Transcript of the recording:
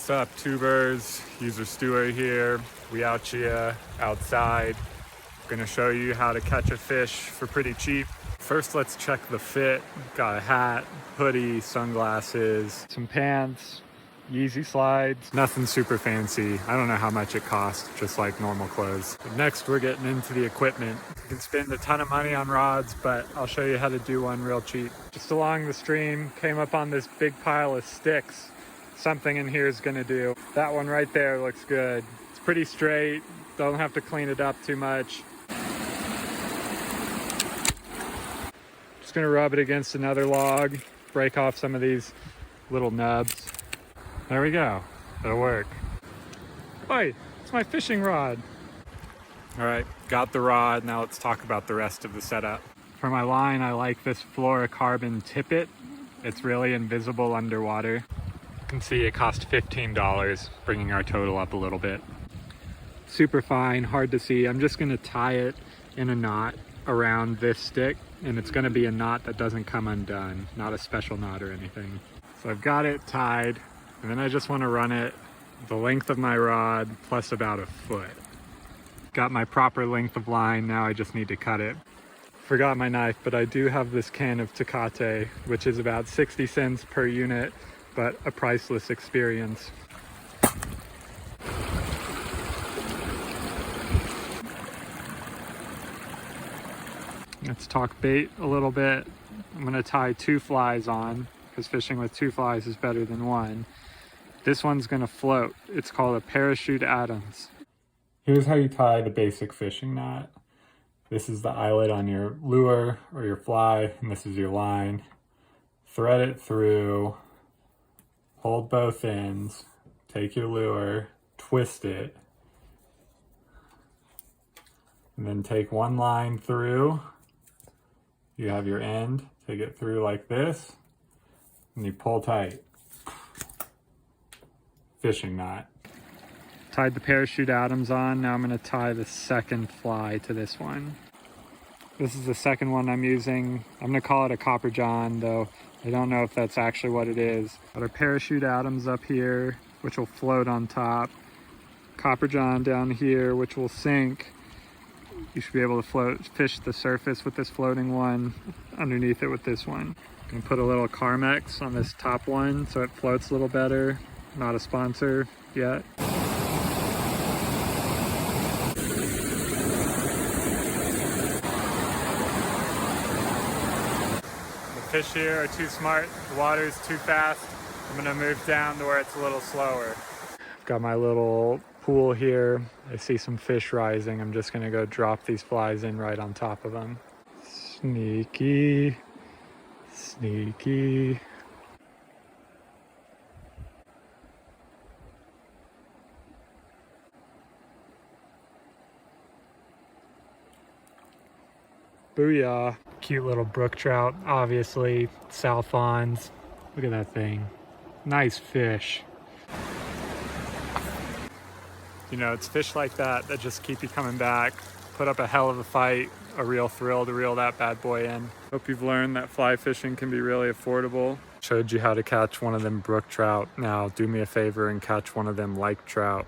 What's up, tubers? User Stuart here. We out here outside. Gonna show you how to catch a fish for pretty cheap. First, let's check the fit. Got a hat, hoodie, sunglasses, some pants, Yeezy slides. Nothing super fancy. I don't know how much it costs, just like normal clothes. But next, we're getting into the equipment. You can spend a ton of money on rods, but I'll show you how to do one real cheap. Just along the stream, came up on this big pile of sticks. Something in here is gonna do. That one right there looks good. It's pretty straight. Don't have to clean it up too much. Just gonna rub it against another log, break off some of these little nubs. There we go, it'll work. Oi, it's my fishing rod. All right, got the rod. Now let's talk about the rest of the setup. For my line, I like this fluorocarbon tippet. It's really invisible underwater. You can see it cost $15, bringing our total up a little bit. Super fine, hard to see. I'm just gonna tie it in a knot around this stick, and it's gonna be a knot that doesn't come undone, not a special knot or anything. So I've got it tied, and then I just wanna run it the length of my rod plus about a foot. Got my proper length of line, now I just need to cut it. Forgot my knife, but I do have this can of Tecate, which is about 60 cents per unit, but a priceless experience. Let's talk bait a little bit. I'm gonna tie 2 flies on, because fishing with 2 flies is better than 1. This one's gonna float. It's called a Parachute Adams. Here's how you tie the basic fishing knot. This is the eyelet on your lure or your fly, and this is your line. Thread it through, hold both ends, take your lure, twist it, and then take one line through. You have your end, take it through like this, and you pull tight. Fishing knot. Tied the Parachute Adams on, now I'm gonna tie the second fly to this one. This is the second one I'm using. I'm gonna call it a Copper John, though I don't know if that's actually what it is. Got our Parachute Adams up here, which will float on top. Copper John down here, which will sink. You should be able to fish the surface with this floating one, underneath it with this one. I'm gonna put a little Carmex on this top one so it floats a little better. Not a sponsor yet. The fish here are too smart, the water's too fast. I'm gonna move down to where it's a little slower. I've got my little pool here. I see some fish rising. I'm just gonna go drop these flies in right on top of them. Sneaky, sneaky. Booyah. Cute little brook trout, obviously. South Lawns. Look at that thing. Nice fish. You know, it's fish like that that just keep you coming back. Put up a hell of a fight, a real thrill to reel that bad boy in. Hope you've learned that fly fishing can be really affordable. Showed you how to catch one of them brook trout. Now do me a favor and catch one of them lake trout.